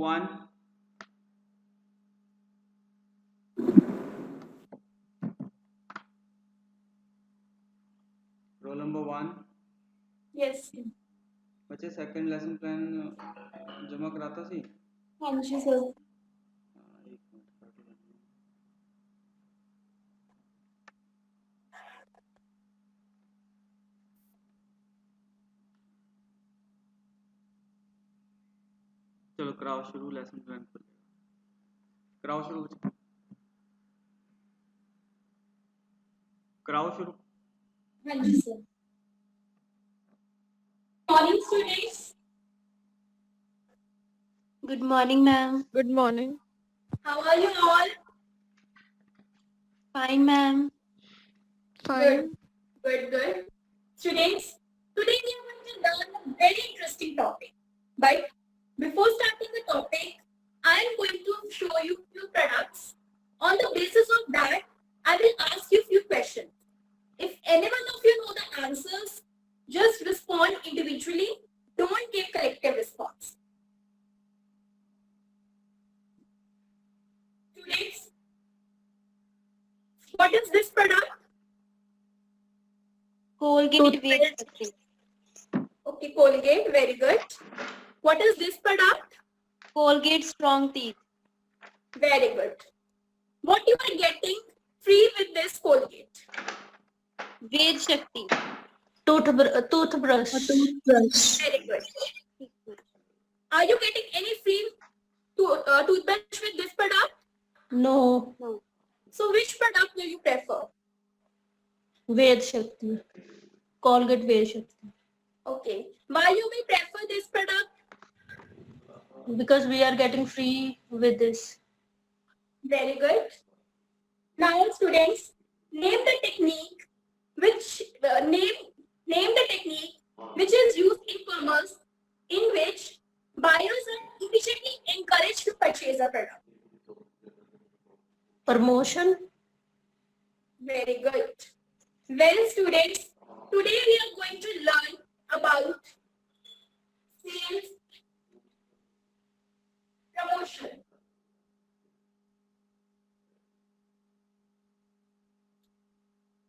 one. Roll number one. Yes. बच्चे second lesson plan जमा कराता सी? हाँ जी सर। चलो कराओ शुरू, लेसन प्लान कराओ शुरू, कराओ शुरू। हाँ जी sir. Morning students. Good morning, ma'am. Good morning. How are you all? Fine, ma'am. Fine. Good. Students, today we are going to learn a very interesting topic. But before starting the topic, I am going to show you few products. On the basis of that, I will ask you few questions. If any one of you know the answers, just respond individually. Don't give collective response. Students, what is this product? Colgate Weight Shakti. Okay, Colgate, very good. What is this product? Colgate Strong Teeth. Very good. What you are getting free with this Colgate? Weight Shakti. Toothbrush. Very good. Are you getting any free toothbrush with this product? No. So which product do you prefer? Ved Shakti. Colgate Ved Shakti. Okay. Why you may prefer this product? Because we are getting free with this. Very good. Now, students, name the technique which is used in commerce in which buyers are immediately encouraged to purchase a product. Promotion. Very good. Well, students, today we are going to learn about sales promotion.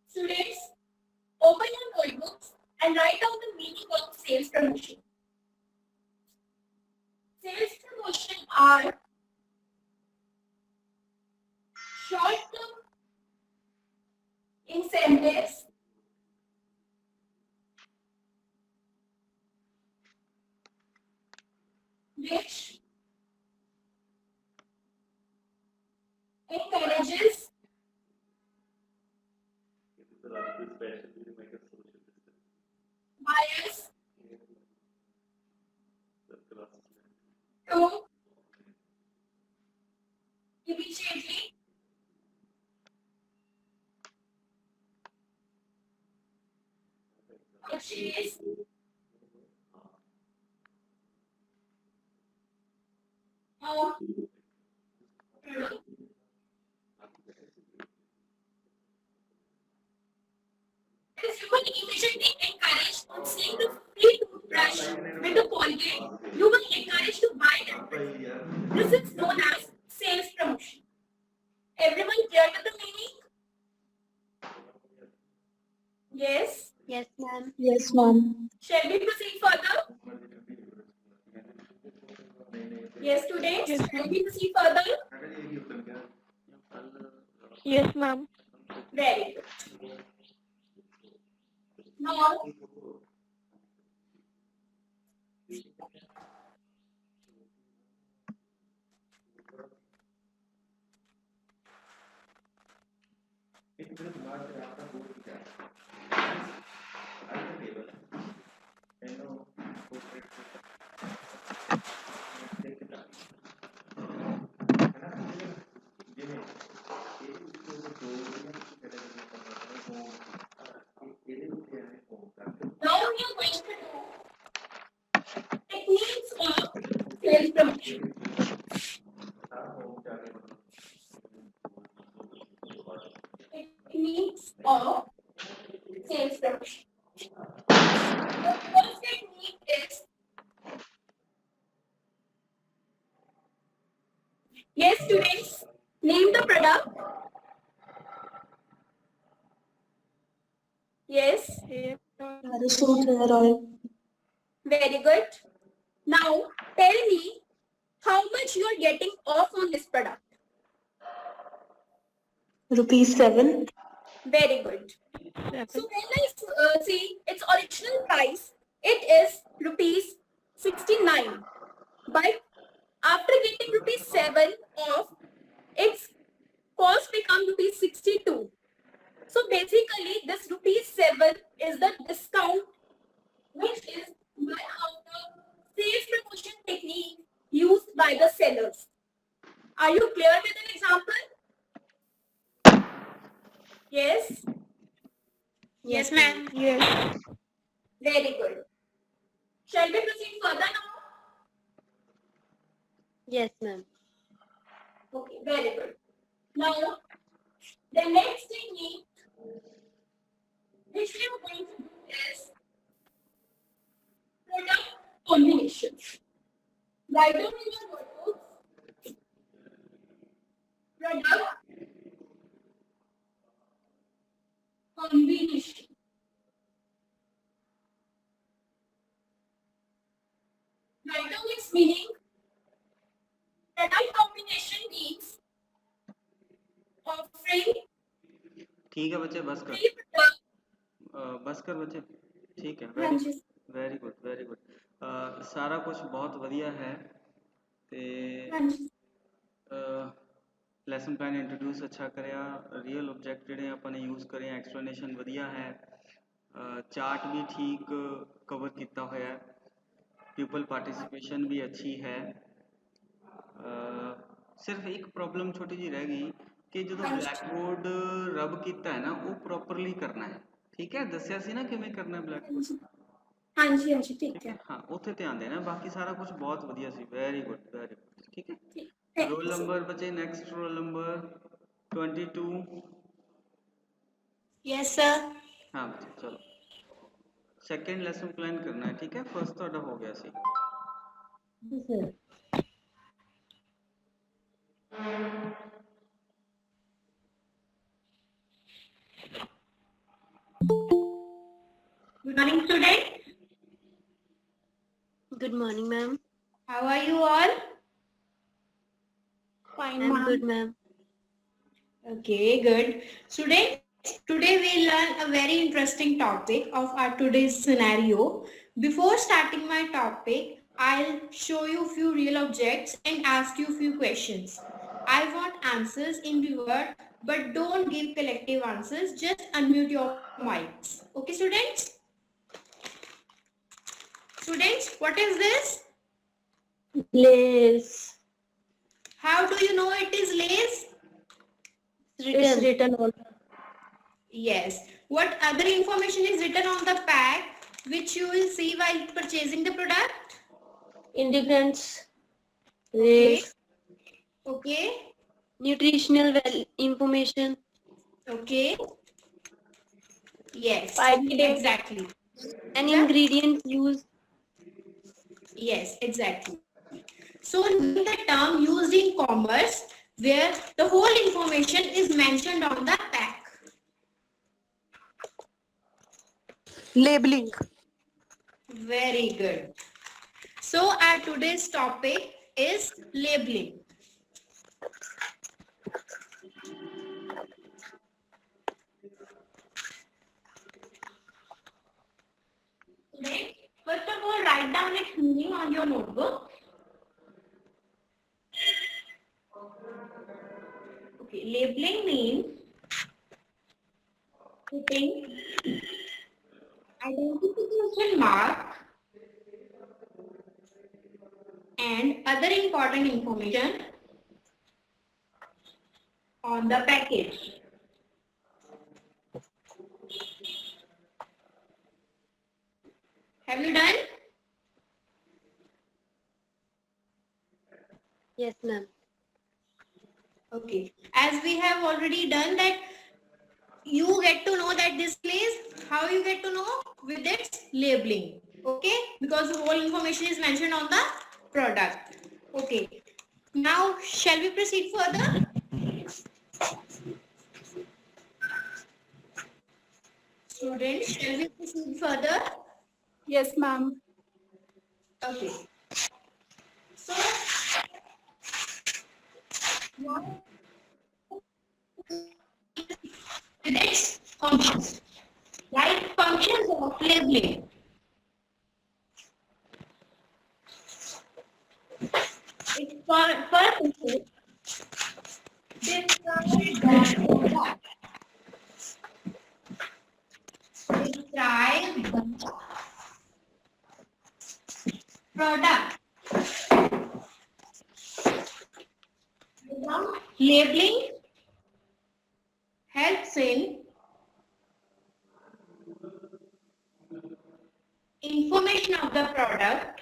Students, open your notebooks and write down the meaning of sales promotion. Sales promotion are short-term incentives which encourages buyers to immediately purchase a product. As you will immediately encourage on seeing the free toothbrush with the Colgate, you will encourage to buy that product. This is known as sales promotion. Everyone clear with the meaning? Yes? Yes, ma'am. Yes, ma'am. Shall we proceed further? Yes, students? Yes, Shall we proceed further? Yes, ma'am. Very good. Now, now we are going to do techniques of sales promotion. Techniques of sales promotion. The first technique is Yes, students, name the product. Yes, Parachute hair oil. very good. Now, tell me how much you are getting off on this product. ₹7. Very good. So when I see its original price, it is rupees 69. But after getting rupees 7 off, its cost become rupees 62. So basically, this rupees 7 is the discount, which is one of the sales promotion technique used by the sellers. Are you clear with an example? Yes? Yes, ma'am. Yes. Very good. Shall we proceed further now? Yes, ma'am. Okay, very good. Now, the next technique which we are going to do is product combinations. Write down in your notebooks product combination. Write down its meaning. Product combination means offering ठीक है बच्चे, बस कर। three products. बस कर बच्चे, ठीक है। हाँ वेरी जी। Very good, very good. सारा कुछ बहुत ਵਧੀਆ ਹੈ ਤੇ हाँ जी। ਲੈਸਨ ਪਲਾਨ ਇੰਟਰੋਡਿਊਸ ਅੱਛਾ ਕਰਿਆ, ਰੀਅਲ ਆਬਜੈਕਟ ਜਿਹੜੇ ਆਪਾਂ ਨੇ ਯੂਜ਼ ਕਰੇ, ਐਕਸਪਲੇਨੇਸ਼ਨ ਵਧੀਆ ਹੈ, ਚਾਰਟ ਵੀ ਠੀਕ ਕਵਰ ਕੀਤਾ ਹੋਇਆ ਹੈ, ਪੀਪਲ ਪਾਰਟਿਸਿਪੇਸ਼ਨ ਵੀ ਅੱਛੀ ਹੈ। ਸਿਰਫ ਇੱਕ ਪ੍ਰੋਬਲਮ ਛੋਟੀ ਜਿਹੀ ਰਹਿ ਗਈ ਕਿ ਜਦੋਂ ਬਲੈਕ ਬੋਰਡ ਰਬ ਕੀਤਾ ਹੈ ਨਾ, ਉਹ ਪ੍ਰੋਪਰਲੀ ਕਰਨਾ ਹੈ। ਠੀਕ ਹੈ, ਦੱਸਿਆ ਸੀ ਨਾ ਕਿਵੇਂ ਕਰਨਾ ਬਲੈਕ ਬੋਰਡ। हाँ जी, हाँ जी, ठीक है। ਹਾਂ, ਉੱਥੇ ਧਿਆਨ ਦੇਣਾ। ਬਾਕੀ ਸਾਰਾ ਕੁਝ ਬਹੁਤ ਵਧੀਆ ਸੀ। Very good, very good. ਠੀਕ ਹੈ। Thank roll you. ਨੰਬਰ ਬੱਚੇ, next roll number 22। Yes, sir. ਹਾਂ ਬੱਚੇ, ਚਲੋ ਸੈਕਿੰਡ ਲੈਸਨ ਪਲਾਨ ਕਰਨਾ ਹੈ। ਠੀਕ ਹੈ, ਫਸਟ ਤੁਹਾਡਾ ਹੋ ਗਿਆ ਸੀ। Yes, sir. Good morning, students. Good morning, ma'am. How are you all? Fine, I'm ma'am. good, ma'am. Okay, good. Students, today we learn a very interesting topic of our today's scenario. Before starting my topic, I'll show you few real objects and ask you few questions. I want answers in reward, but don't give collective answers. Just unmute your mics. Okay, students? Students, what is this? Lace. How do you know it is lace? It's written on. Yes. What other information is written on the pack which you will see while purchasing the product? Ingredients. Okay. Lace. Okay. Nutritional information. Okay. Yes. Packaging. Exactly. And Yeah. ingredients used. Yes, exactly. So name the term used in commerce where the whole information is mentioned on the pack. Labeling. Very good. So our today's topic is labeling. Okay. First of all, write down its meaning on your notebook. Okay, labeling means putting identification mark and other important information on the package. Have you done? Yes, ma'am. Okay. As we have already done that, you get to know that this place, how you get to know? With its labeling. Okay? Because the whole information is mentioned on the product. Okay. Now, shall we proceed further? Students, shall we proceed further? Yes, ma'am. Okay. So, now the next functions. Like functions of labeling. Its purpose is describe the product. Describe the product. Labeling helps in information of the product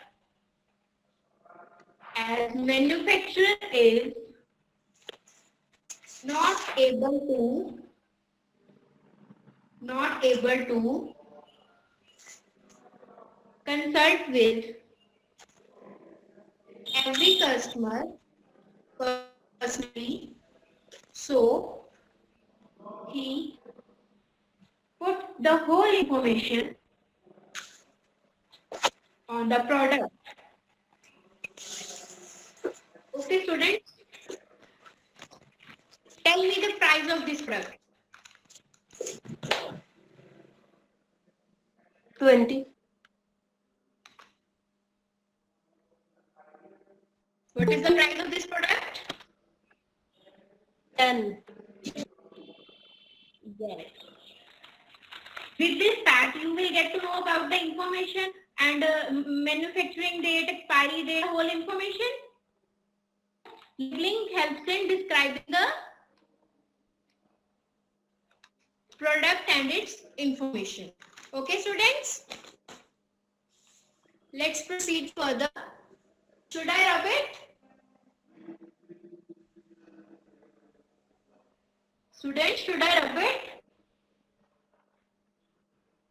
as manufacturer is not able to consult with every customer personally, so he put the whole information on the product. Okay, students, tell me the price of this product. 20. What is the price of this product? 10. Yes. With this part, you will get to know about the information and manufacturing date, expiry date, whole information. Labeling helps in describing the product and its information. Okay, students? Let's proceed further. Should I rub it? Students, should I rub it?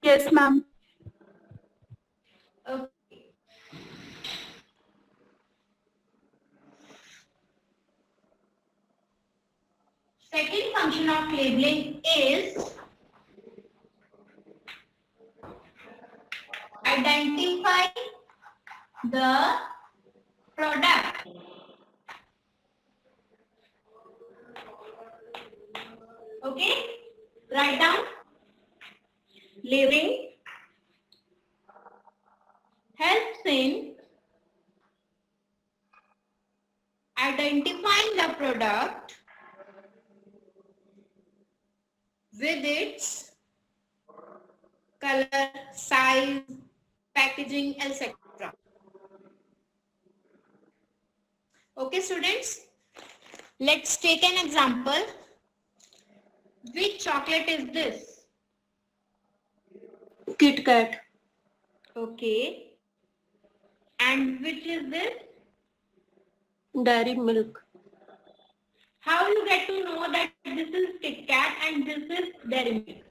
Yes, ma'am. Okay. Second function of labeling is identify the product. Okay, write down. Labeling helps in identifying the product with its color, size, packaging, etc. Okay, students, let's take an example. Which chocolate is this? Kit Kat. Okay. And which is this? Dairy Milk. How you get to know that this is Kit Kat and this is Dairy Milk?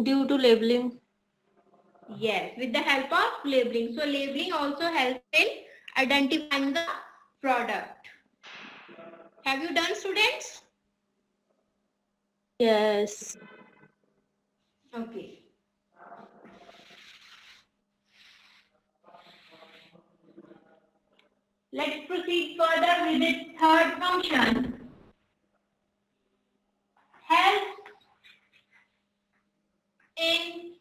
Due to labeling. Yes, with the help of labeling. So labeling also helps in identifying the product. Have you done, students? Yes. Okay. Let's proceed further with the third function. Help in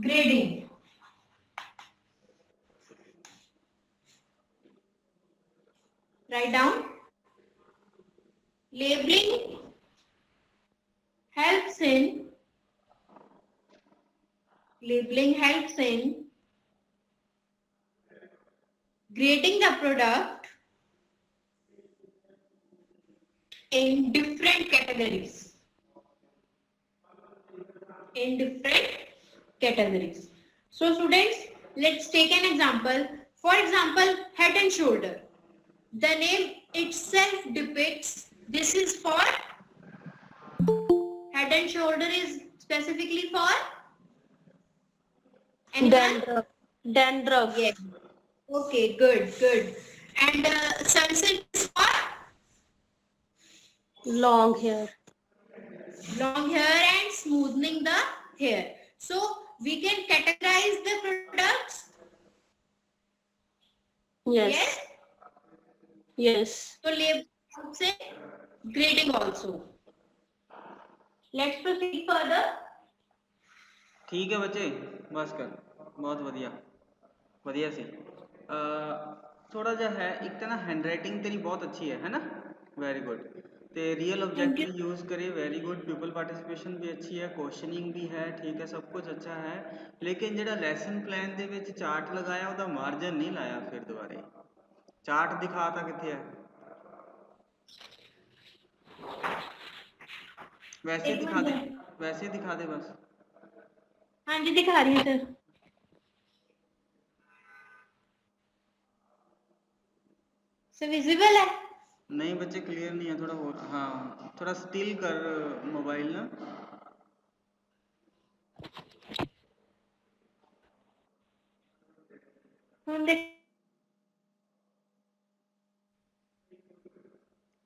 grading. Write down. Labeling helps in grading the product in different categories. So students, let's take an example. For example, Head and Shoulder. The name itself depicts this is for Head and Shoulder is specifically for anyone? Dandruff. Yes. Okay, good. And sunset is for Long hair. long hair and smoothing the hair. So we can categorize the products. Yes. Yes. Yes. So label say grading also. Let's proceed further. ਠੀਕ ਹੈ ਬੱਚੇ, ਬਸ ਕਰ, ਬਹੁਤ ਵਧੀਆ ਵਧੀਆ ਸੀ। ਥੋੜਾ ਜਿਹਾ ਹੈ, ਇੱਕ ਤਾਂ ਨਾ ਹੈਂਡ ਰਾਈਟਿੰਗ ਤੇਰੀ ਬਹੁਤ ਅੱਛੀ ਹੈ ਨਾ, ਵੈਰੀ ਗੁੱਡ। ਤੇ ਰੀਅਲ Thank ऑब्जेक्ट you. भी यूज़ करे, वेरी गुड। पीपल पार्टिसिपेशन भी अच्छी है, क्वेश्चनिंग भी है, ठीक है, सब कुछ अच्छा है। लेकिन ਜਿਹੜਾ ਲੈਸਨ ਪਲਾਨ ਦੇ ਵਿੱਚ ਚਾਰਟ ਲਗਾਇਆ ਉਹਦਾ ਮਾਰਜਨ ਨਹੀਂ ਲਾਇਆ। ਫਿਰ ਦੁਬਾਰੇ ਚਾਰਟ ਦਿਖਾ ਤਾਂ ਕਿੱਥੇ ਹੈ? ਵੈਸੇ एक ਦਿਖਾ ਦੇ, मिनट। ਵੈਸੇ ਦਿਖਾ ਦੇ बस। हाँ जी दिखा रही हूँ सर। सर विजिबल है? नहीं बच्चे क्लियर नहीं है, थोड़ा और, हाँ थोड़ा स्टिल कर मोबाइल ना।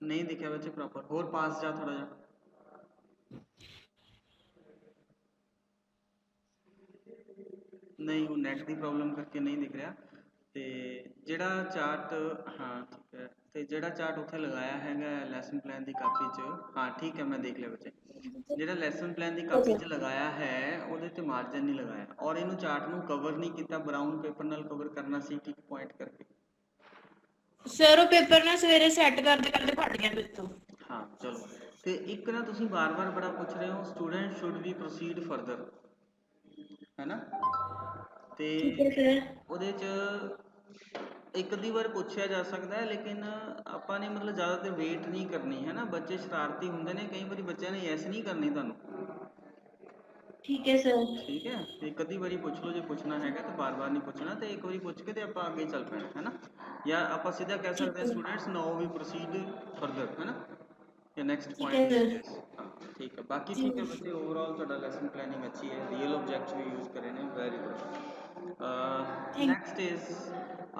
नहीं दिखा बच्चे प्रॉपर, और पास जा थोड़ा जा। नहीं वो नेट की प्रॉब्लम करके नहीं दिख रहा। ਤੇ ਜਿਹੜਾ ਚਾਰਟ, ਹਾਂ ਠੀਕ ਹੈ, ਤੇ ਜਿਹੜਾ ਚਾਰਟ ਉੱਥੇ ਲਗਾਇਆ ਹੈਗਾ ਲੈਸਨ ਪਲਾਨ ਦੀ ਕਾਪੀ 'ਚ, ਹਾਂ ਠੀਕ ਹੈ ਮੈਂ ਦੇਖ ਲਿਆ ਬੱਚੇ। ਜਿਹੜਾ ਲੈਸਨ ਪਲਾਨ ਦੀ ਕਾਪੀ 'ਚ ਲਗਾਇਆ ਹੈ ਉਹਦੇ ਤੇ ਮਾਰਜਨ ਨਹੀਂ ਲਗਾਇਆ, ਔਰ ਇਹਨੂੰ ਚਾਰਟ ਨੂੰ ਕਵਰ ਨਹੀਂ ਕੀਤਾ, ਬਰਾਊਨ ਪੇਪਰ ਨਾਲ ਕਵਰ ਕਰਨਾ ਸੀ ਇੱਕ ਪੁਆਇੰਟ ਕਰਕੇ। ਸਰ ਉਹ ਪੇਪਰ ਨਾ ਸਵੇਰੇ ਸੈੱਟ ਕਰਦੇ ਕਰਦੇ ਫਟ ਗਿਆ ਮੇਰੇ ਤੋਂ। ਹਾਂ ਚਲੋ। ਤੇ ਇੱਕ ਨਾ ਤੁਸੀਂ ਵਾਰ-ਵਾਰ ਬੜਾ ਪੁੱਛ ਰਹੇ ਹੋ, student should we proceed further, ਹੈ ਨਾ? ਤੇ ਉਹਦੇ 'ਚ ਇੱਕ ਅੱਧੀ ਵਾਰ ਪੁੱਛਿਆ ਜਾ ਸਕਦਾ ਹੈ, ਲੇਕਿਨ ਆਪਾਂ ਨੇ ਮਤਲਬ ਜ਼ਿਆਦਾ ਦੇਰ ਵੇਟ ਨਹੀਂ ਕਰਨੀ, ਹੈ ਨਾ? ਬੱਚੇ ਸ਼ਰਾਰਤੀ ਹੁੰਦੇ ਨੇ, ਕਈ ਵਾਰੀ ਬੱਚਿਆਂ ਨੇ ਐਸ ਨਹੀਂ ਕਰਨੀ ਤੁਹਾਨੂੰ। ਠੀਕ ਹੈ ਸਰ। ਠੀਕ ਹੈ, ਤੇ ਇੱਕ ਅੱਧੀ ਵਾਰੀ ਪੁੱਛ ਲਓ ਜੇ ਪੁੱਛਣਾ ਹੈਗਾ, ਤੇ ਬਾਰ-ਬਾਰ ਨਹੀਂ ਪੁੱਛਣਾ, ਤੇ ਇੱਕ ਵਾਰੀ ਪੁੱਛ ਕੇ ਤੇ ਆਪਾਂ ਅੱਗੇ ਚੱਲ ਪੈਣਾ, ਹੈ ਨਾ? ਜਾਂ ਆਪਾਂ ਸਿੱਧਾ ਕਹਿ ਸਕਦੇ ਹਾਂ ਸਟੂਡੈਂਟਸ ਨਾਓ ਵੀ ਪ੍ਰੋਸੀਡ ਫਰਦਰ, ਹੈ ਨਾ? ਜਾਂ ਨੈਕਸਟ ਪੁਆਇੰਟ ਇਜ਼ ਦਿਸ। ਹਾਂ ਠੀਕ ਹੈ, ਬਾਕੀ ਠੀਕ ਹੈ ਬੱਚੇ, ਓਵਰਆਲ ਤੁਹਾਡਾ ਲੈਸਨ ਪਲੈਨਿੰਗ ਅੱਛੀ ਹੈ, ਰੀਅਲ ਆਬਜੈਕਟਸ ਵੀ ਯੂਜ਼ ਕਰੇ ਨੇ, ਵੈਰੀ ਗੁੱਡ। ਨੈਕਸਟ ਇਜ਼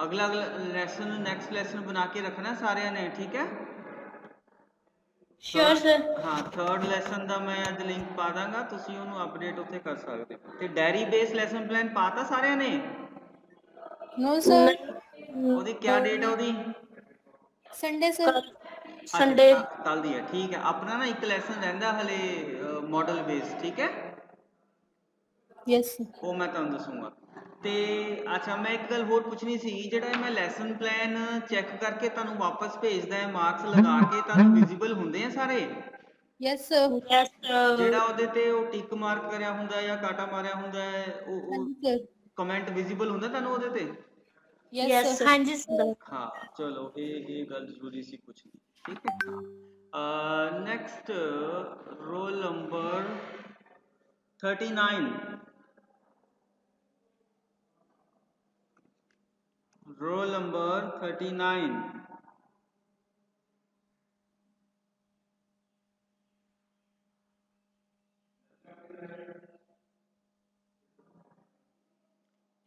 ਅਗਲਾ ਲੈਸਨ, ਨੈਕਸਟ ਲੈਸਨ ਬਣਾ ਕੇ ਰੱਖਣਾ ਸਾਰਿਆਂ ਨੇ, ਠੀਕ ਹੈ? Sure sir. ਹਾਂ ਥਰਡ ਲੈਸਨ ਦਾ ਮੈਂ ਅੱਜ ਲਿੰਕ ਪਾ ਦਾਂਗਾ, ਤੁਸੀਂ ਉਹਨੂੰ ਅਪਡੇਟ ਉੱਥੇ ਕਰ ਸਕਦੇ ਹੋ। ਤੇ ਡੈਰੀ ਬੇਸ ਲੈਸਨ ਪਲਾਨ ਪਾਤਾ ਸਾਰਿਆਂ ਨੇ? No sir. ਉਹਦੀ ਕਿਆ ਡੇਟ ਹੈ ਉਹਦੀ? Sunday sir. संडे। ਕੱਲ ਦੀ ਹੈ, ਠੀਕ ਹੈ। ਆਪਣਾ ਨਾ ਇੱਕ ਲੈਸਨ ਰਹਿੰਦਾ ਹਲੇ ਮਾਡਲ ਬੇਸ, ਠੀਕ ਹੈ? Yes sir. ਉਹ ਮੈਂ ਤੁਹਾਨੂੰ ਦੱਸੂਗਾ। ਤੇ ਅੱਛਾ ਮੈਂ ਇੱਕ ਗੱਲ ਹੋਰ ਪੁੱਛਣੀ ਸੀ, ਜਿਹੜਾ ਮੈਂ ਲੈਸਨ ਪਲਾਨ ਚੈੱਕ ਕਰਕੇ ਤੁਹਾਨੂੰ ਵਾਪਸ ਭੇਜਦਾ ਹੈ, ਮਾਰਕਸ ਲਗਾ ਕੇ, ਤੁਹਾਨੂੰ ਵਿਜ਼ੀਬਲ ਹੁੰਦੇ ਆ ਸਾਰੇ? Yes sir. Yes. ਜਿਹੜਾ ਉਹਦੇ ਤੇ ਉਹ ਟਿਕ ਮਾਰਕ ਕਰਿਆ ਹੁੰਦਾ ਜਾਂ ਕਾਟਾ ਮਾਰਿਆ ਹੁੰਦਾ ਹੈ, हाँ ਉਹ जी सर। ਕਮੈਂਟ ਵਿਜ਼ੀਬਲ ਹੁੰਦਾ ਤੁਹਾਨੂੰ ਉਹਦੇ ਤੇ? Yes Yes. सर। हाँ जी सर। ਹਾਂ ਚਲੋ, ਇਹ ਗੱਲ ਜ਼ਰੂਰੀ ਸੀ ਪੁੱਛਣੀ, ਠੀਕ ਹੈ? ਹਾਂ next roll number 39, roll number 39।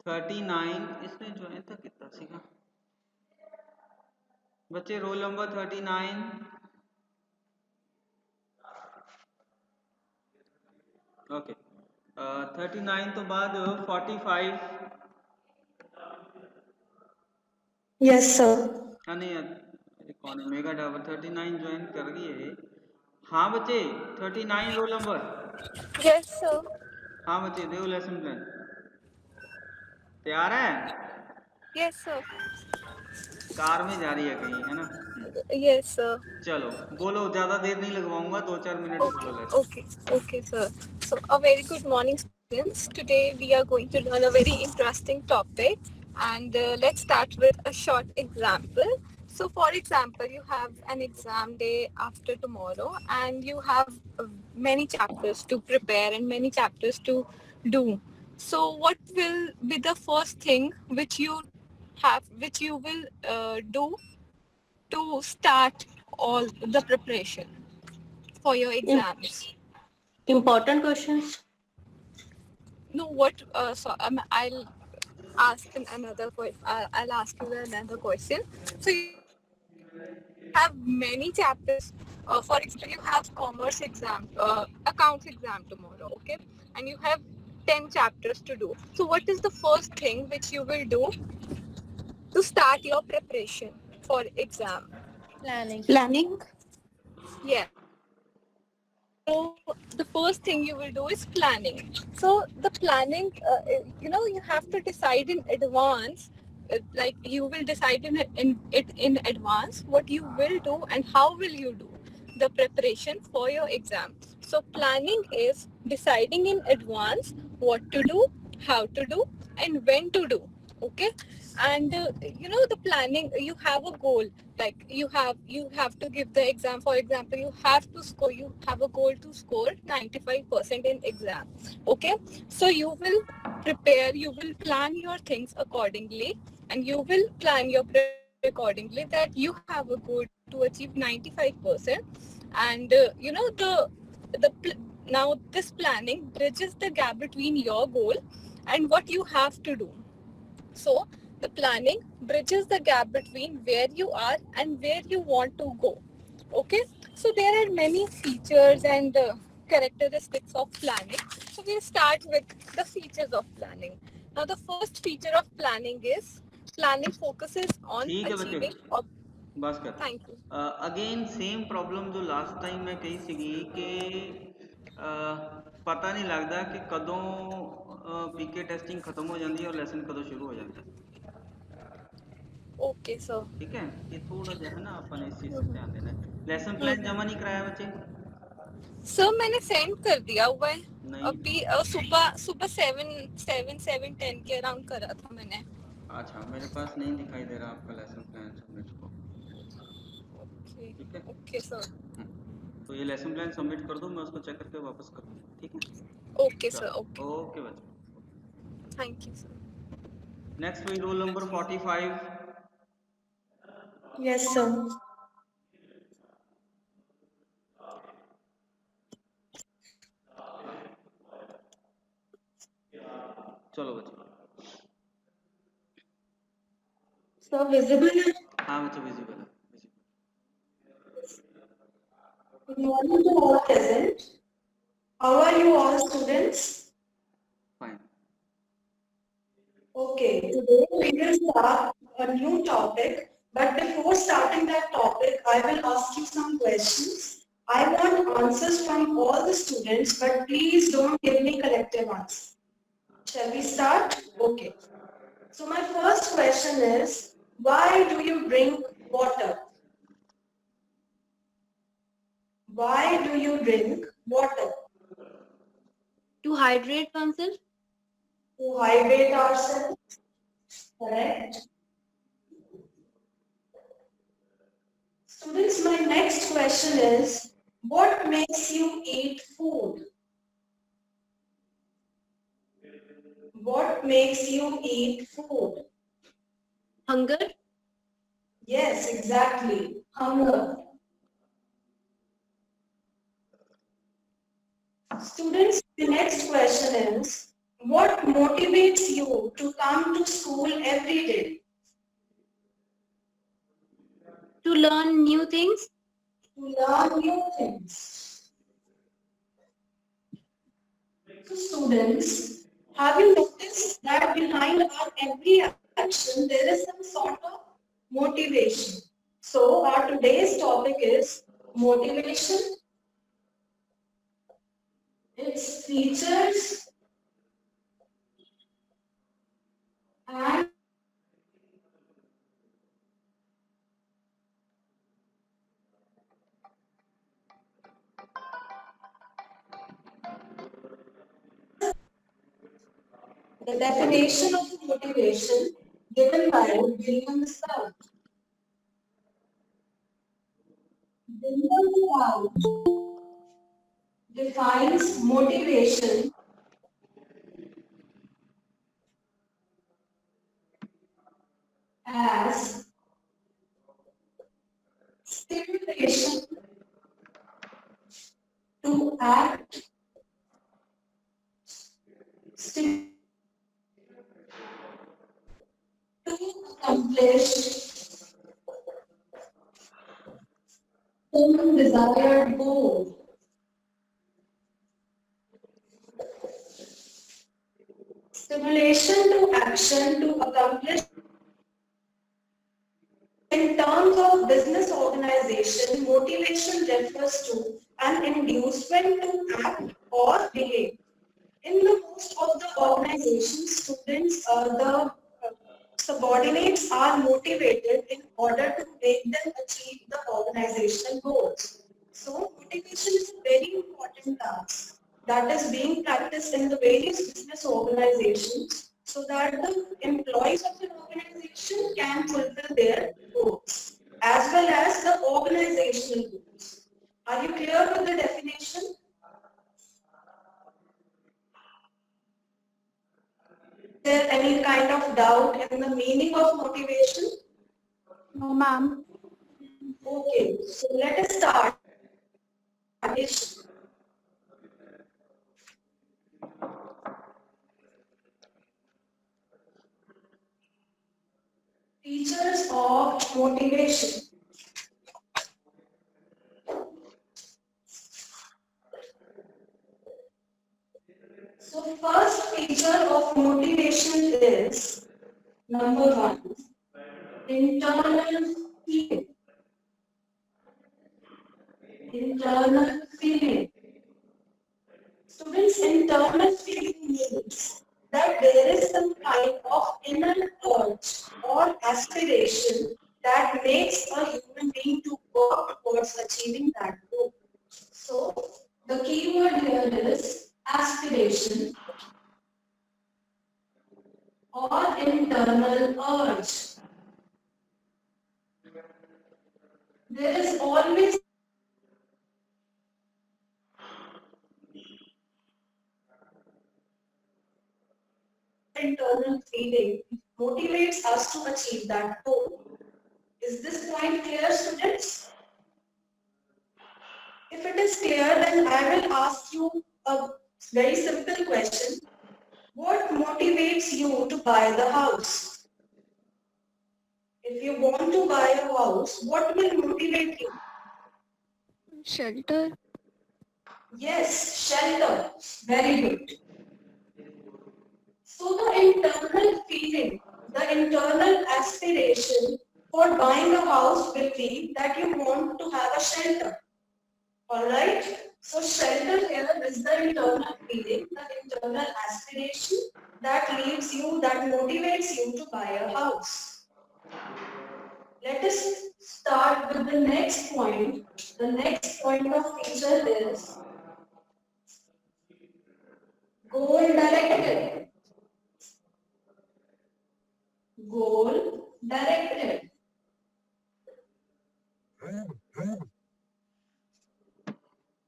39 इसने ज्वाइन ਤਾਂ ਕੀਤਾ ਸੀਗਾ ਬੱਚੇ, roll number 39। ਓਕੇ, 39 ਤੋਂ ਬਾਅਦ 45। Yes, sir. हाँ नहीं यार, कौन है मेगा डावर? 39 ज्वाइन कर गई है। हाँ बच्चे 39 रोल नंबर। Yes sir. हाँ बच्चे देव लेसन प्लान तैयार है? Yes sir. कार में जा रही है कहीं, है ना? Yes sir. चलो बोलो, ज़्यादा देर नहीं लगवाऊंगा, 2-4 मिनट बोलो lesson. Okay, okay, sir. So, a very good morning, students. Today we are going to learn a very interesting topic, and let's start with a short example. So, for example, you have an exam day after tomorrow, and you have many chapters to prepare and many chapters to do. So, what will be the first thing which you will do to start all the preparation for your exams? Important questions. No, what? So I'll ask another question. I'll ask you another question. So you have many chapters. For example, you have commerce exam, accounts exam tomorrow, okay? And you have 10 chapters to do. So what is the first thing which you will do to start your preparation for exam? Planning. Yes. So the first thing you will do is planning. So the planning, you have to decide in advance. Like you will decide in advance what you will do and how will you do the preparation for your exam. So planning is deciding in advance what to do, how to do, and when to do. Okay, and the planning, you have a goal, like you have to give the exam. For example, you have a goal to score 95% in exam. Okay, so you will prepare, you will plan your things accordingly, and you will plan your prep accordingly, that you have a goal to achieve 95%. And now this planning bridges the gap between your goal and what you have to do. So the planning bridges the gap between where you are and where you want to go. Okay, so there are many features and characteristics of planning. So we'll start with the features of planning. Now, the first feature of planning is planning focuses on ठीक है बच्चे, achieving. बस कर। Thank you. Again same problem जो last time मैं कही सीगी कि पता नहीं लगता कि कदों पीके टेस्टिंग खत्म हो जाती है और लेसन कदों शुरू हो जाता है। Okay, sir. ठीक है, ये थोड़ा जो है ना अपन इस चीज़ से ध्यान देना है। लेसन प्लान जमा नहीं कराया बच्चे? सर मैंने सेंड कर दिया हुआ है नहीं। अभी। सुबह सुबह 7:10 के अराउंड करा था मैंने। अच्छा, मेरे पास नहीं दिखाई दे रहा आपका लेसन प्लान सबमिट को। ओके ठीक है, ओके सर। तो ये लेसन प्लान सबमिट कर दो, मैं उसको चेक करके वापस कर दूँगा। ठीक है, ओके सर। ओके, ओके बच्चे। Thank you sir. नेक्स्ट वही रोल नंबर 45। Yes, sir. चलो बच्चे। Sir, visible? हाँ बच्चे, विजिबल है। Good morning to all present. How are you all, students? Fine. Okay, today we will start a new topic, but before starting that topic, I will ask you some questions. I want answers from all the students, but please don't give me collective answers. Shall we start? Okay. So my first question is, why do you drink water? Why do you drink water? To hydrate oneself. To hydrate ourselves. Correct. Students, my next question is, what makes you eat food? What makes you eat food? Hunger. Yes, exactly. Hunger. Students, the next question is, what motivates you to come to school every day? To learn new things. To learn new things. So students, have you noticed that behind our every action there is some sort of motivation? So our today's topic is motivation, its features, and the definition of motivation given by William Scout. William Scout defines motivation as stimulation to act, stimulation some desired goal. Stimulation to action to accomplish. In terms of business organization, motivation refers to an inducement to act or behave. In the most of the organizations, students, the subordinates are motivated in order to make them achieve the organizational goals. So motivation is a very important task that is being practiced in the various business organizations so that the employees of an organization can fulfill their goals as well as the organizational goals. Are you clear with the definition? Is there any kind of doubt in the meaning of motivation? No, ma'am. Okay, so let us start. Features of motivation. So first feature of motivation is number one, internal feeling. Internal feeling. Students, internal feeling means that there is some kind of inner urge or aspiration that makes a human being to work towards achieving that goal. So the key word here is aspiration or internal urge. There is always internal feeling motivates us to achieve that goal. Is this point clear, students? If it is clear, then I will ask you a very simple question. What motivates you to buy the house? If you want to buy a house, what will motivate you? Shelter. Yes, shelter. Very good. So the internal feeling, the internal aspiration for buying a house will be that you want to have a shelter. Alright? So shelter here is the internal feeling, the internal aspiration that leads you, that motivates you to buy a house. Let us start with the next point. The next point of feature is goal directed. Goal directed.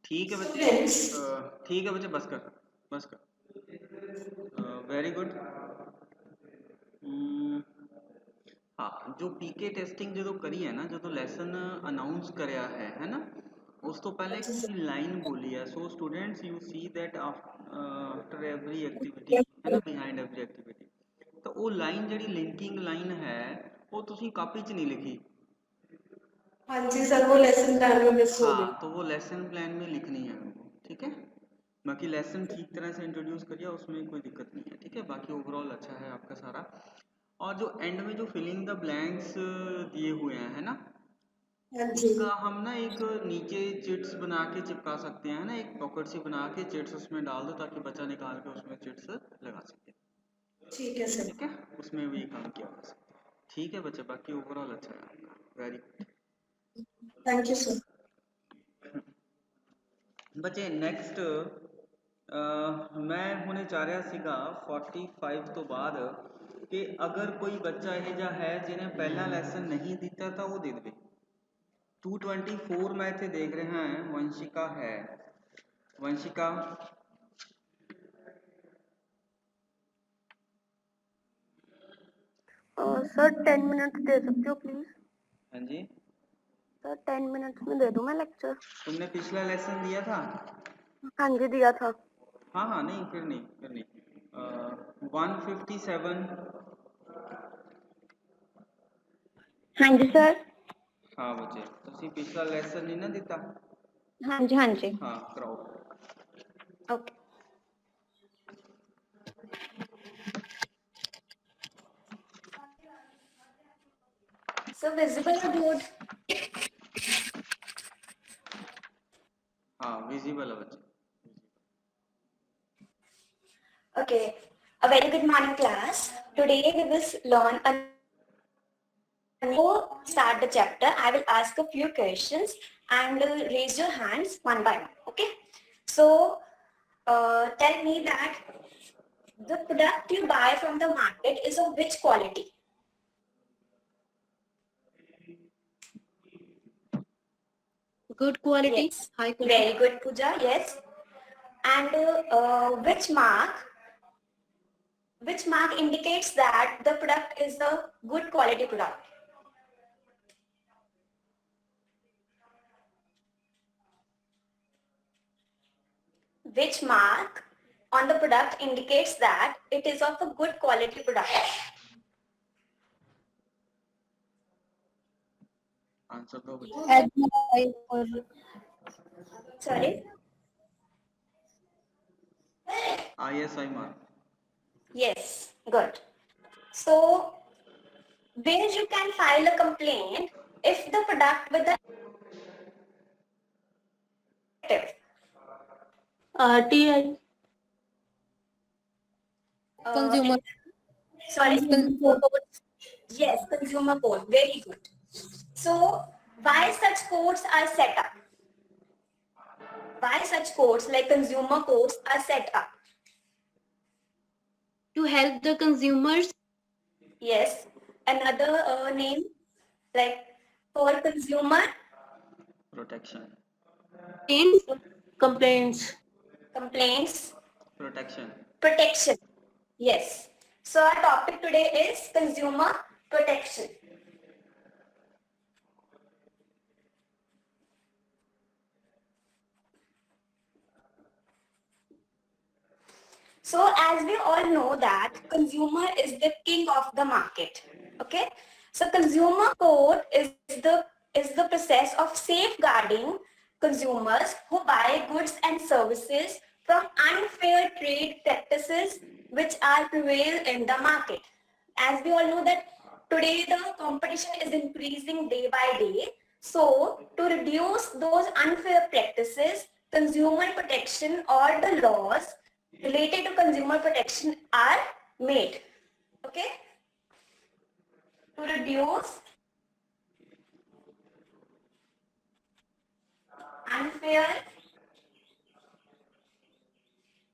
ठीक है बच्चे Students, ठीक है बच्चे बस कर very good हाँ जो पीके टेस्टिंग जो करी है ना जो लेसन अनाउंस करया है ना उस तो पहले एक लाइन बोली है so students you see that after every activity है ना बिहाइंड एवरी एक्टिविटी तो वो लाइन जी लिंकिंग लाइन है वो तुसी कापी च नहीं लिखी हाँ जी सर वो लेसन प्लान में मिस हो गई। हाँ तो वो लेसन प्लान में लिखनी है हमको ठीक है बाकी लेसन ठीक तरह से इंट्रोड्यूस करिए उसमें कोई दिक्कत नहीं है ठीक है बाकी ओवरऑल अच्छा है आपका सारा और जो एंड में जो फिलिंग द ब्लैंक्स दिए हुए हैं है ना उसका हम ना एक नीचे चिट्स बना के चिपका सकते हैं ना एक पॉकेट सी बना के चिट्स उसमें डाल दो ताकि बच्चा निकाल के उसमें चिट्स लगा सके ठीक है सर ठीक है उसमें भी काम किया जा सकता है ठीक है बच्चे बाकी ओवरऑल अच्छा है आपका very good thank you sir बच्चे नेक्स्ट मैं ਹੁਣੇ ਚਾਹ ਰਿਹਾ ਸੀਗਾ 45 ਤੋਂ ਬਾਅਦ ਕਿ ਅਗਰ ਕੋਈ ਬੱਚਾ ਇਹ ਜਿਹਾ ਹੈ ਜਿਹਨੇ ਪਹਿਲਾ ਲੈਸਨ ਨਹੀਂ ਦਿੱਤਾ ਤਾਂ ਉਹ ਦੇ ਦੇਵੇ 224 मैं इतने देख रहा है वंशिका है वंशिका सर 10 मिनट्स दे सकते हो प्लीज हाँ जी सर 10 मिनट्स में दे दूं मैं लेक्चर तुमने पिछला लेसन दिया था हाँ जी दिया था हाँ हाँ नहीं फिर नहीं 157 हाँ जी सर हाँ बच्चे तो ਤੁਸੀਂ ਪਿਛਲਾ ਲੈਸਨ ਨਹੀਂ ਨਾ ਦਿੱਤਾ? हाँ जी हाँ जी हाँ कराओ। Okay So visible or board? हाँ विजिबल है बच्चे। Okay. A very good morning, class. Today we will learn a Before start the chapter, I will ask a few questions and raise your hands one by one. Okay. So tell me that the product you buy from the market is of which quality? Good quality, Yes. high quality. Very good, Pooja. Yes. And which mark indicates that the product is a good quality product? Which mark on the product indicates that it is of a good quality product? Answer दो बच्चे। HMI or Sorry. ISI mark. Yes, good. So, where you can file a complaint if the product with the RTI, consumer. Sorry? Consumer courts. Yes, consumer code. Very good. So, why such codes are set up? Why such codes like consumer codes are set up? To help the consumers. Yes. Another name like for consumer protection. Complaints. complaints protection. protection. Yes. So our topic today is consumer protection. So as we all know that consumer is the king of the market. Okay. So consumer code is the process of safeguarding consumers who buy goods and services from unfair trade practices which are prevail in the market. As we all know that today the competition is increasing day by day. So to reduce those unfair practices, consumer protection or the laws related to consumer protection are made. Okay? To reduce unfair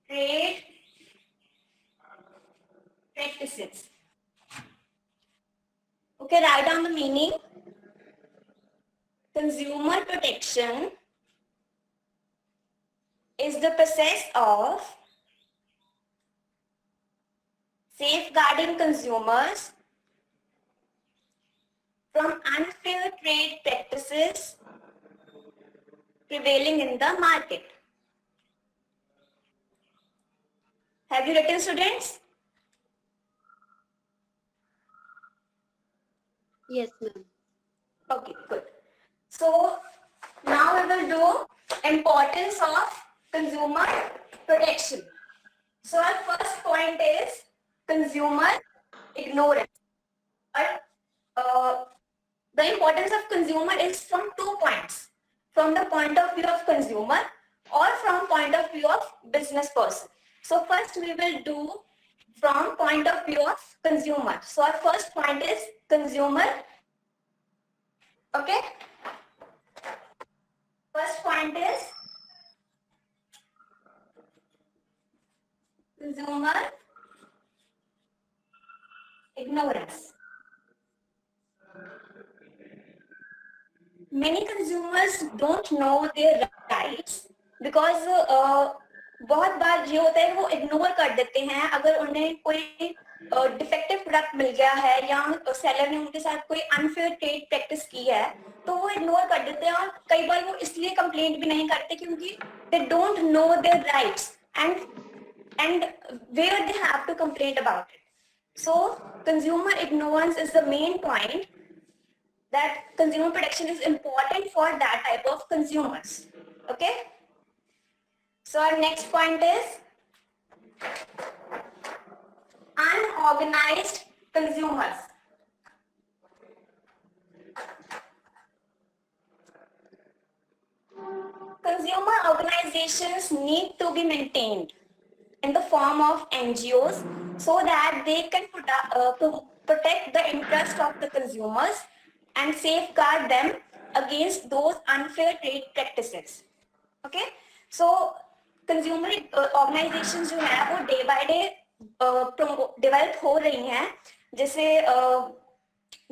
trade practices. Okay, write down the meaning. Consumer protection is the process of safeguarding consumers from unfair trade practices prevailing in the market. Have you written, students? Yes, ma'am. Okay, good. So now we will do importance of consumer protection. So our first point is consumer ignorance. But the importance of consumer is from 2 points. From the point of view of consumer or from point of view of business person. So first we will do from point of view of consumer. So our first point is consumer. Okay. First point is consumer ignorance. Many consumers don't know their rights because बहुत बार ये होता है वो ignore कर देते हैं अगर उन्हें कोई डिफेक्टिव प्रोडक्ट मिल गया है या सेलर ने उनके साथ कोई अनफेयर ट्रेड प्रैक्टिस की है तो वो इग्नोर कर देते हैं और कई बार वो इसलिए कंप्लेंट भी नहीं करते क्योंकि they don't know their rights and where they have to complain about it. So consumer ignorance is the main point that consumer protection is important for that type of consumers. Okay. So our next point is unorganized consumers. Consumer organizations need to be maintained in the form of NGOs so that they can protect the interest of the consumers and safeguard them against those unfair trade practices. Okay, so consumer organisation जो है वो day by day develop हो रही हैं. जैसे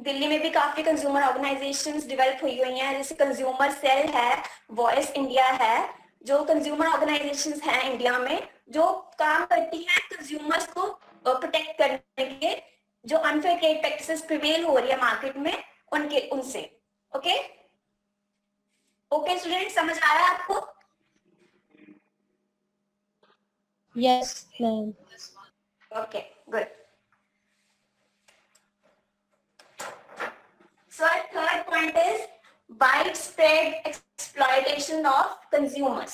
दिल्ली में भी काफी कंज्यूमर ऑर्गेनाइजेशंस डेवलप हुई हैं, जैसे कंज्यूमर सेल है, वॉइस इंडिया है, जो कंज्यूमर ऑर्गेनाइजेशंस हैं इंडिया में जो काम करती हैं कंज्यूमर्स को प्रोटेक्ट करने के, जो अनफेयर ट्रेड प्रैक्टिसेस प्रिवेल हो रही है मार्केट में उनसे. ओके ओके स्टूडेंट, समझ आया आपको? Yes, ma'am. Okay, good. So our third point is widespread exploitation of consumers.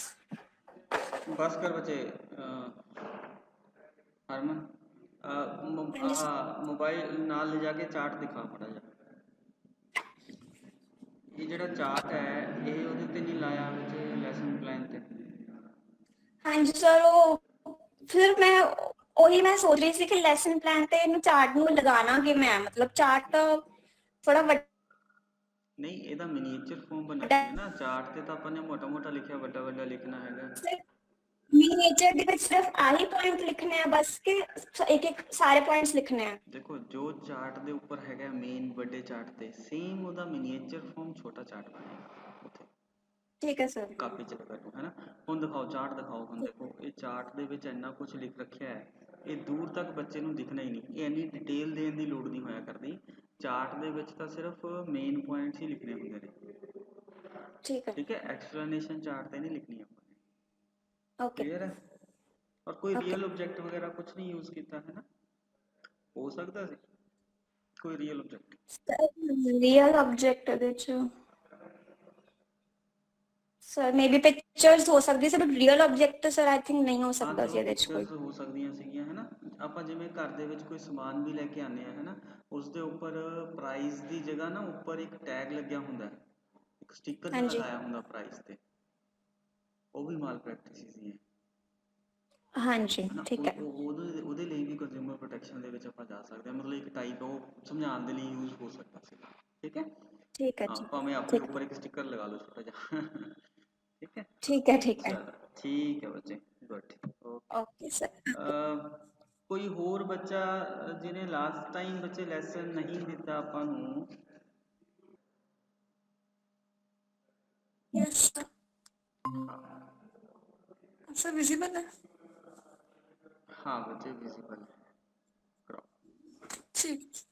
बस कर बच्चे. हरमन मोबाइल नाल ले जाके चार्ट दिखा माड़ा जा. ये ਜਿਹੜਾ ਚਾर्ट है ये ਉਹਦੇ ਤੇ नहीं लाया बच्चे लेसन प्लान ते. हाँ जी सर, वो फिर मैं ਉਹੀ ਮੈਂ ਸੋਚ ਰਹੀ ਸੀ ਕਿ ਲੈਸਨ ਪਲਾਨ ਤੇ ਇਹਨੂੰ ਚਾਰਟ ਨੂੰ ਲਗਾਣਾ ਕਿ ਮੈਂ ਮਤਲਬ ਚਾਰਟ ਤਾਂ ਥੋੜਾ नहीं ਇਹਦਾ ਮਿਨੀਏਚਰ ਫਾਰਮ ਬਣਾ ਕੇ ਨਾ ਚਾर्ट ਤੇ ਤਾਂ ਆਪਾਂ ਨੇ ਮੋਟਾ ਮੋਟਾ ਲਿਖਿਆ ਵੱਡਾ ਵੱਡਾ ਲਿਖਣਾ ਹੈਗਾ. मिनिएचर ਦੇ ਵਿੱਚ ਸਿਰਫ ਆਹੀ ਪੁਆਇੰਟ ਲਿਖਣੇ ਆ ਬਸ ਕਿ ਇੱਕ ਇੱਕ ਸਾਰੇ ਪੁਆਇੰਟਸ ਲਿਖਣੇ ਆ? ਦੇਖੋ ਜੋ ਚਾर्ट ਦੇ ਉੱਪਰ ਹੈਗਾ ਮੇਨ ਵੱਡੇ ਚਾर्ट ਤੇ ਸੇਮ ਉਹਦਾ ਮਿਨੀਏਚਰ ਫਾਰਮ ਛੋਟਾ ਚਾर्ट ਬਣੇਗਾ ਉੱਥੇ. ਠੀਕ ਹੈ ਸਰ. ਕਾਪੀ ਚ ਲਗਾ ਲਓ, ਹੈ ਨਾ. ਹੁਣ ਦਿਖਾਓ ਚਾर्ट ਦਿਖਾਓ. ਹੁਣ ਦੇਖੋ ਇਹ ਚਾर्ट ਦੇ ਵਿੱਚ ਇੰਨਾ ਕੁਝ ਲਿਖ ਰੱਖਿਆ ਹੈ, ਇਹ ਦੂਰ ਤੱਕ ਬੱਚੇ ਨੂੰ ਦਿਖਣਾ ਹੀ ਨਹੀਂ. ਇਹ ਇੰਨੀ ਡਿਟੇਲ ਦੇਣ ਦੀ ਲੋੜ ਨਹੀਂ ਹੋਇਆ ਕਰਦੀ. ਚਾर्ट ਦੇ ਵਿੱਚ ਤਾਂ ਸਿਰਫ ਮੇਨ ਪੁਆਇੰਟਸ ਹੀ ਲਿਖਣੇ ਹੁੰਦੇ ਨੇ. ਠੀਕ ਹੈ, ਠੀਕ ਹੈ, ਐਕਸਪਲੇਨੇਸ਼ਨ ਚਾर्ट ਤੇ ਨਹੀਂ ਲਿਖਣੀ ਆਪਾਂ ਨੇ. ਓਕੇ. क्लियर है? और कोई रियल ऑब्जेक्ट वगैरह कुछ नहीं यूज किया है ना? हो सकता है कोई रियल ऑब्जेक्ट? रियल ऑब्जेक्ट ਦੇ ਚ ਸਰ ਮੇਬੀ ਪਿਕਚਰਸ ਹੋ ਸਕਦੀ ਸੀ, but real object sir I think ਨਹੀਂ ਹੋ ਸਕਦਾ ਸੀ ਇਹਦੇ ਚ ਕੋਈ. ਹੋ ਸਕਦੀਆਂ ਸੀਗੀਆਂ, ਹੈ ਨਾ. ਆਪਾਂ ਜਿਵੇਂ ਘਰ ਦੇ ਵਿੱਚ ਕੋਈ ਸਮਾਨ ਵੀ ਲੈ ਕੇ ਆਨੇ ਆ, ਹੈ ਨਾ, ਉਸ ਦੇ ਉੱਪਰ ਪ੍ਰਾਈਸ ਦੀ ਜਗ੍ਹਾ ਨਾ ਉੱਪਰ ਇੱਕ ਟੈਗ ਲੱਗਿਆ ਹੁੰਦਾ, ਇੱਕ ਸਟicker ਜਿਹਾ ਲਗਾਇਆ ਹੁੰਦਾ ਪ੍ਰਾਈਸ ਤੇ. ਉਹ ਵੀ ਮਾਲ ਪ੍ਰੈਕਟਿਸਿਸ ਹੀ ਹੈ. ਹਾਂਜੀ ਠੀਕ ਹੈ. ਉਹਦੇ ਲਈ ਵੀ ਕੰਜ਼ਿਊਮਰ ਪ੍ਰੋਟੈਕਸ਼ਨ ਦੇ ਵਿੱਚ ਆਪਾਂ ਜਾ ਸਕਦੇ ਹਾਂ. ਮਤਲਬ ਇੱਕ ਟਾਈਪ ਉਹ ਸਮਝਾਉਣ ਦੇ ਲਈ ਯੂਜ਼ ਹੋ ਸਕਦਾ ਸੀ. ਠੀਕ ਹੈ, ਠੀਕ ਹੈ ਹਾਂ, ਜੀ, ਭਾਵੇਂ ਆਪਣੇ ਉੱਪਰ ਇੱਕ ਸਟicker ਲਗਾ ਲਓ ਛੋਟਾ ਜਿਹਾ. ठीक है, ठीक है, ठीक है. चलो ठीक है बच्चे, गुड. Okay sir. कोई होर बच्चा जिन्हें लास्ट टाइम बच्चे लेसन नहीं दिता ਆਪਾਂ ਨੂੰ? Yes sir. सर विजिबल है? हाँ बच्चे विजिबल करो. ठीक.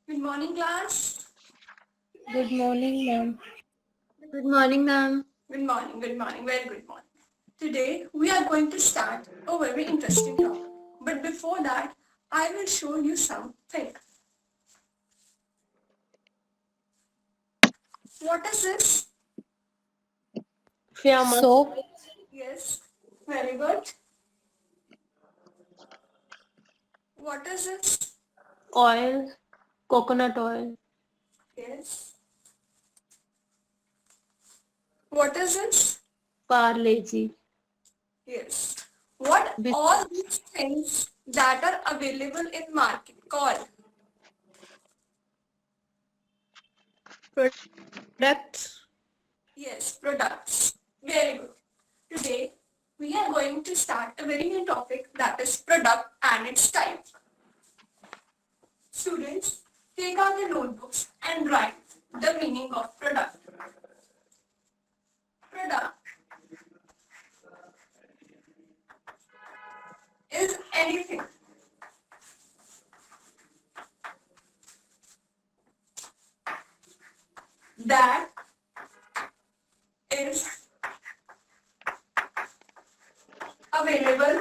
Good morning, class. Good morning, ma'am. Good morning, ma'am. Good morning, good morning, very good morning. Today we are going to start a very interesting topic. But before that, I will show you something. What is this? Soap. Yes, very good. What is this? Oil. Coconut oil. Yes. What is this? Parle-G. Yes. What all these things that are available in market called? Products. Yes, products. Very good. Today we are going to start a very new topic, that is product and its type. Students, take out the notebooks and write the meaning of product. Product is anything that is available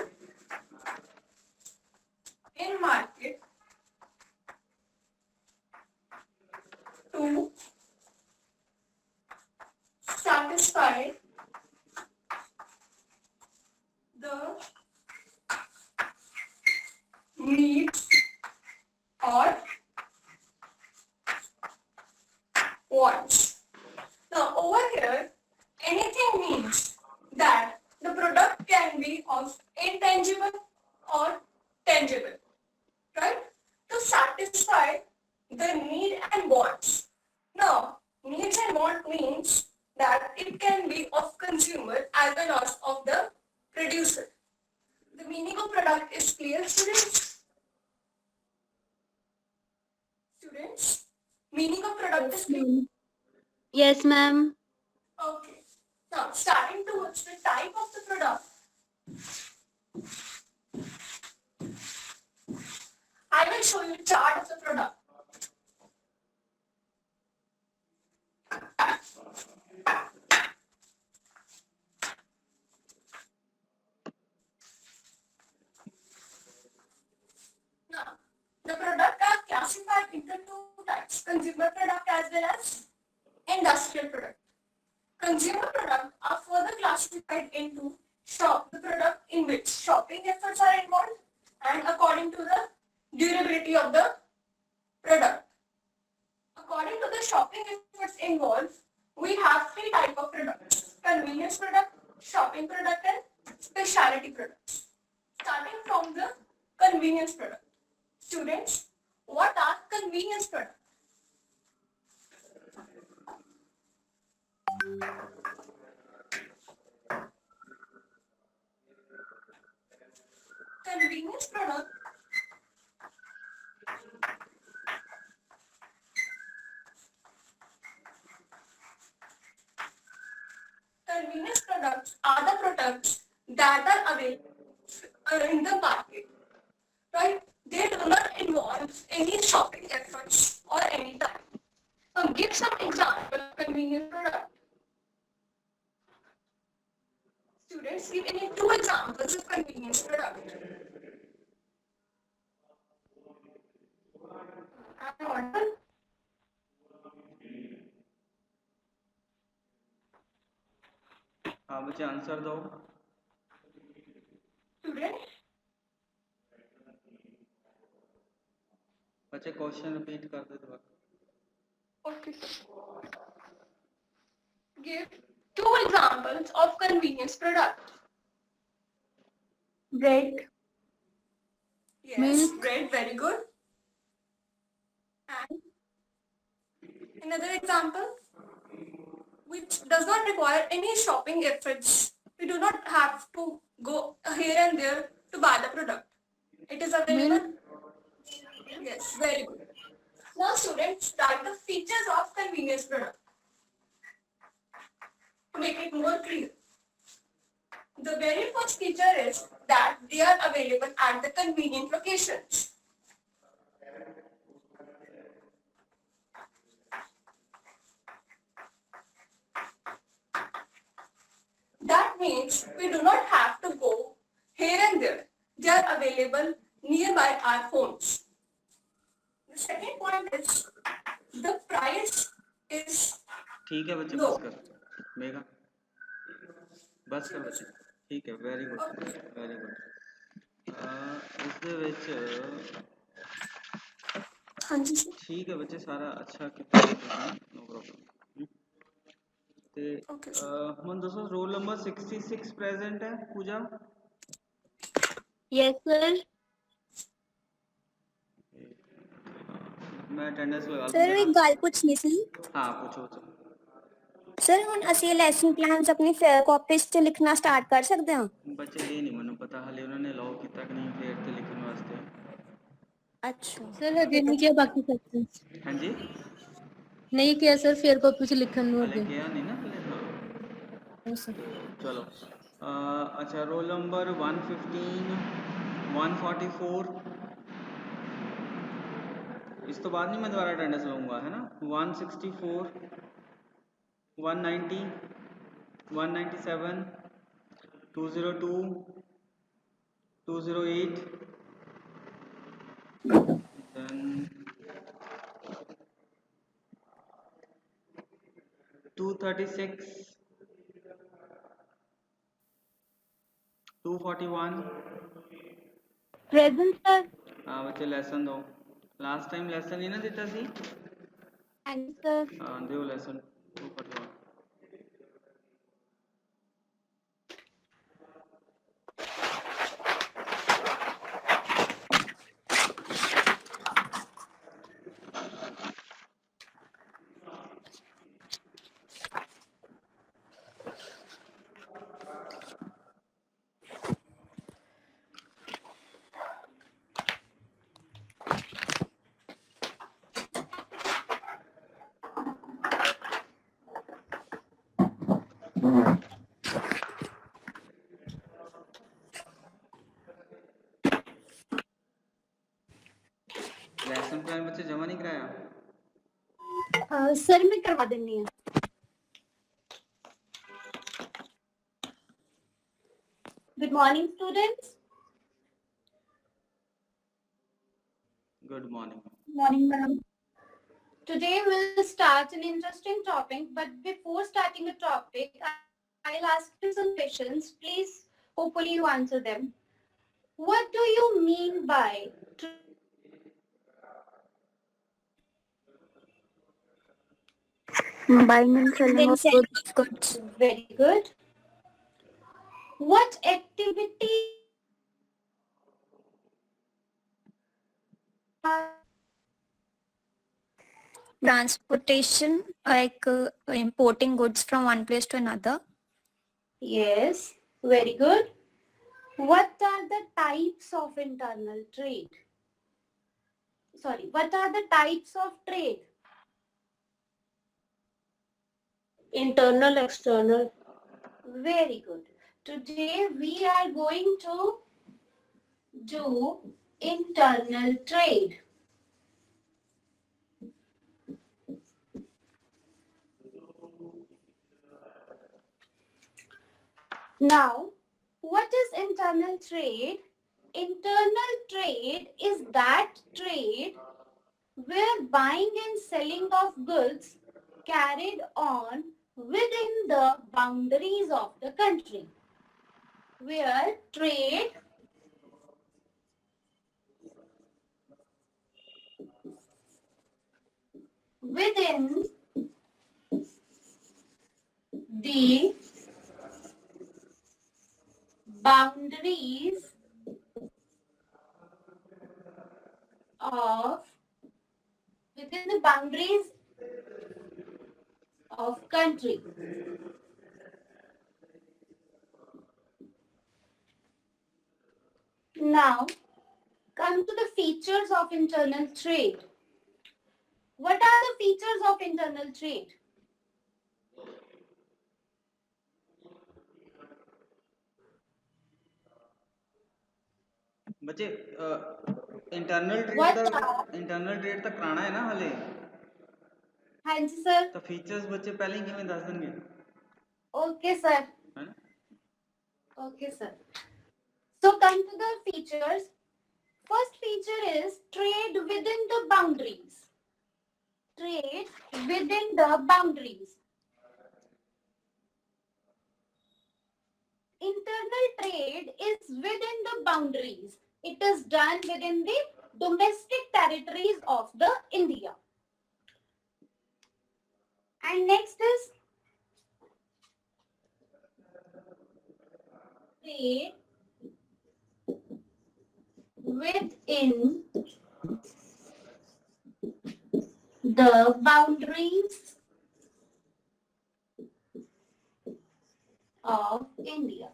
tangible, right? To satisfy the need and wants. Now, needs and want means that it can be of consumer as well as of the producer. The meaning of product is clear, students? Students, meaning of product is clear? Yes, ma'am. Okay. Now, starting towards the type of the product, I will show you a chart of the product. Now, the product are classified into two types, consumer product as well as industrial product. Consumer product are further classified into the product in which shopping efforts are involved and according to the durability of the product. According to the shopping efforts involved, we have three types of products: convenience product, shopping product, and specialty products. Starting from the convenience product. Students, what are convenience products? Convenience product convenience products are the products that are available in the market, right? They do not involve any shopping efforts or any time. Give some example of convenience product. Students, give any two examples of convenience product. I'm audible? हाँ बच्चे answer दो. Students, बच्चे question repeat कर दो दोबारा. okay, sir. Give two examples of convenience product. bread, Yes, Milk. bread, very good. And another example, which does not require any shopping efforts. We do not have to go here and there to buy the product. It is available. Yes, very good. Now students, write the features of convenience product to make it more clear. The very first feature is that they are available at the convenient locations. That means we do not have to go here and there. They are available nearby our homes. The second point is the price is ठीक है बच्चे, low. बस कर mega, बस कर बच्चे. ठीक है, वेरी गुड, वेरी गुड. इसਦੇ ਵਿੱਚ हाँ जी sir. ठीक है बच्चे, सारा अच्छा ਕੀਤਾ नो प्रॉब्लम. ਤੇ Okay, sir. ਹੁਣ ਦੱਸੋ, ਰੋਲ ਨੰਬਰ 66 ਪ੍ਰੈਜ਼ੈਂਟ ਹੈ ਪੂਜਾ? Yes, sir. ਮੈਂ ਅਟੈਂਡੈਂਸ ਲਗਾ ਸਰ ਇੱਕ ਗੱਲ ਪੁੱਛਣੀ ਸੀ ਹਾਂ ਪੁੱਛੋ. ਸਰ ਹੁਣ ਅਸੀਂ ਲੈਸਨ ਪਲਾਨਸ ਆਪਣੀ ਕਾਪੀਜ਼ 'ਚ ਲਿਖਣਾ ਸਟਾਰਟ ਕਰ ਸਕਦੇ ਹਾਂ ਬੱਚੇ ਇਹ ਨਹੀਂ ਮੈਨੂੰ ਪਤਾ ਹਲੇ ਉਹਨਾਂ ਨੇ ਅਲਾਉ ਕੀਤਾ ਕਿ ਨਹੀਂ ਫੇਰ ਤੇ ਲਿਖਣ ਵਾਸਤੇ. ਅੱਛਾ ਸਰ ਹਜੇ ਨਹੀਂ ਕਿਹਾ ਬਾਕੀ ਸੈਕਸ਼ਨਸ, ਹਾਂਜੀ, ਨਹੀਂ ਕਿਹਾ ਸਰ ਫੇਰ ਕਾਪੀ ਚ ਲਿਖਣ ਨੂੰ ਹਲੇ ਅੱਗੇ. ਕਿਹਾ ਨਹੀਂ ਨਾ ਹਲੇ. ਹਾਂ ਸਰ ਚਲੋ. ਅੱਛਾ, ਰੋਲ ਨੰਬਰ 115, 144. ਇਸ ਤੋਂ ਬਾਅਦ ਨਹੀਂ ਮੈਂ ਦੁਬਾਰਾ ਅਟੈਂਡੈਂਸ ਲਵਾਂਗਾ, ਹੈ ਨਾ. 164, 190, 197, 202, 208, then 236, 241. Present, sir. ਹਾਂ ਬੱਚੇ ਲੈਸਨ ਦਿਓ. ਲਾਸਟ ਟਾਈਮ ਲੈਸਨ ਨਹੀਂ ਨਾ ਦਿੱਤਾ ਸੀ? And sir. ਹਾਂ ਦਿਓ ਲੈਸਨ 241. ਲੈਸਨ ਪਲਾਨ ਬੱਚੇ ਜਮਾ ਨਹੀਂ ਕਰਾਇਆ? सर मैं करवा देनी है। Good morning, students. Good morning. Morning, ma'am. Today we'll start an interesting topic, but before starting the topic, I'll ask you some questions. Please, hopefully you answer them. What do you mean by buying and selling of goods. very good? What activity Transportation, like importing goods from one place to another. Yes, very good. What are the types of internal trade? Sorry, what are the types of trade? Internal, external. Very good. Today we are going to do internal trade. Now, what is internal trade? Internal trade is that trade where buying and selling of goods carried on within the boundaries of the country. Where trade within the boundaries of within the boundaries of country. Now, come to the features of internal trade. What are the features of internal trade? ਬੱਚੇ internal What trade are? ਤਾਂ ਕਰਾਣਾ ਹੈ ਨਾ ਹਲੇ, ਹਾਂਜੀ sir. ਤਾਂ features ਬੱਚੇ ਪਹਿਲਾਂ ਹੀ ਕਿਵੇਂ ਦੱਸ ਦੇਣਗੇ? Okay sir. ਹੈ ਨਾ? Okay sir. So come to the features. First feature is trade within the boundaries. Trade within the boundaries. Internal trade is within the boundaries. It is done within the domestic territories of the India. And next is trade within the boundaries of India.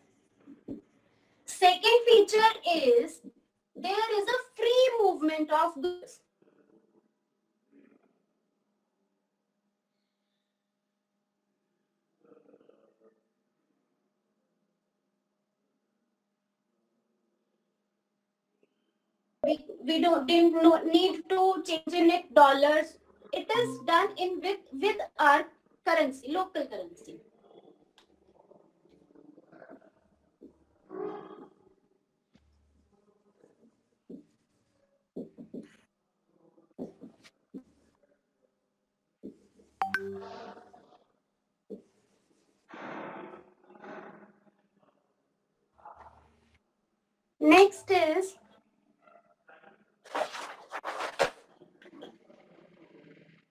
Second feature is there is a free movement of goods. We don't need to change in it dollars. It is done in with our currency, local currency. Next is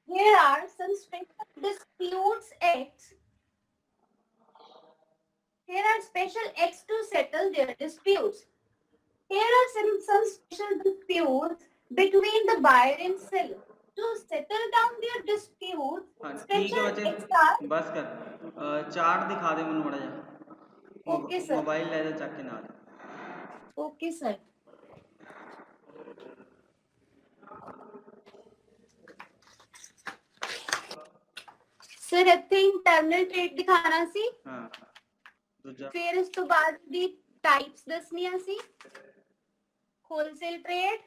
here are some special disputes acts. Here are special acts to settle their disputes. Here are some special disputes between the buyer and seller. To settle down their dispute, ਠੀਕ special ਹੈ ਬੱਚੇ, acts are. ਬਸ ਕਰ। Chart ਦਿਖਾ ਦੇ ਮੈਨੂੰ ਮਾੜਾ ਜਿਹਾ। Okay sir. Mobile ਲੈ ਜਾ ਚੱਕ ਕੇ ਨਾਲ। Okay sir. Sir, ਇੱਥੇ internal trade ਦਿਖਾਣਾ ਸੀ। ਹਾਂ ਦੂਜਾ ਫਿਰ ਇਸ ਤੋਂ ਬਾਅਦ ਦੀ ਟਾਈਪਸ ਦੱਸਣੀਆਂ ਸੀ। Wholesale trade,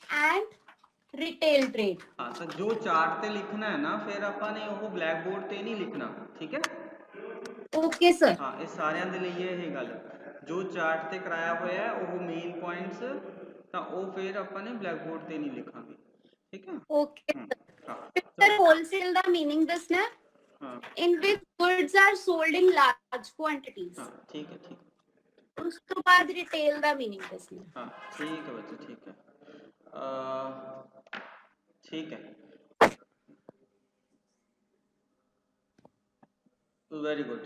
and retail trade. हाँ तो जो चार्ट ते लिखना है ना फिर ਆਪਾਂ ਨੇ ਉਹ ਬਲੈਕ ਬੋਰਡ ਤੇ ਨਹੀਂ ਲਿਖਣਾ ਠੀਕ ਹੈ Okay, sir. ਹਾਂ ਇਹ ਸਾਰਿਆਂ ਦੇ ਲਈ ਇਹ ਗੱਲ ਜੋ ਚਾਰਟ ਤੇ ਕਰਾਇਆ ਹੋਇਆ ਹੈ ਉਹ ਮੇਨ ਪੁਆਇੰਟਸ ਤਾਂ ਉਹ ਫਿਰ ਆਪਾਂ ਨੇ ਬਲੈਕ ਬੋਰਡ ਤੇ ਨਹੀਂ ਲਿਖਾਂਗੇ ਠੀਕ ਹੈ Okay. ਹਾਂ Sir, wholesale ਦਾ meaning ਦੱਸਣਾ ਹਾਂ in which goods are sold in large quantities. ਹਾਂ ਠੀਕ ਹੈ ਉਸ ਤੋਂ ਬਾਅਦ retail ਦਾ meaning ਦੱਸਣਾ. हाँ ठीक है बच्चे ठीक है ठीक है वेरी गुड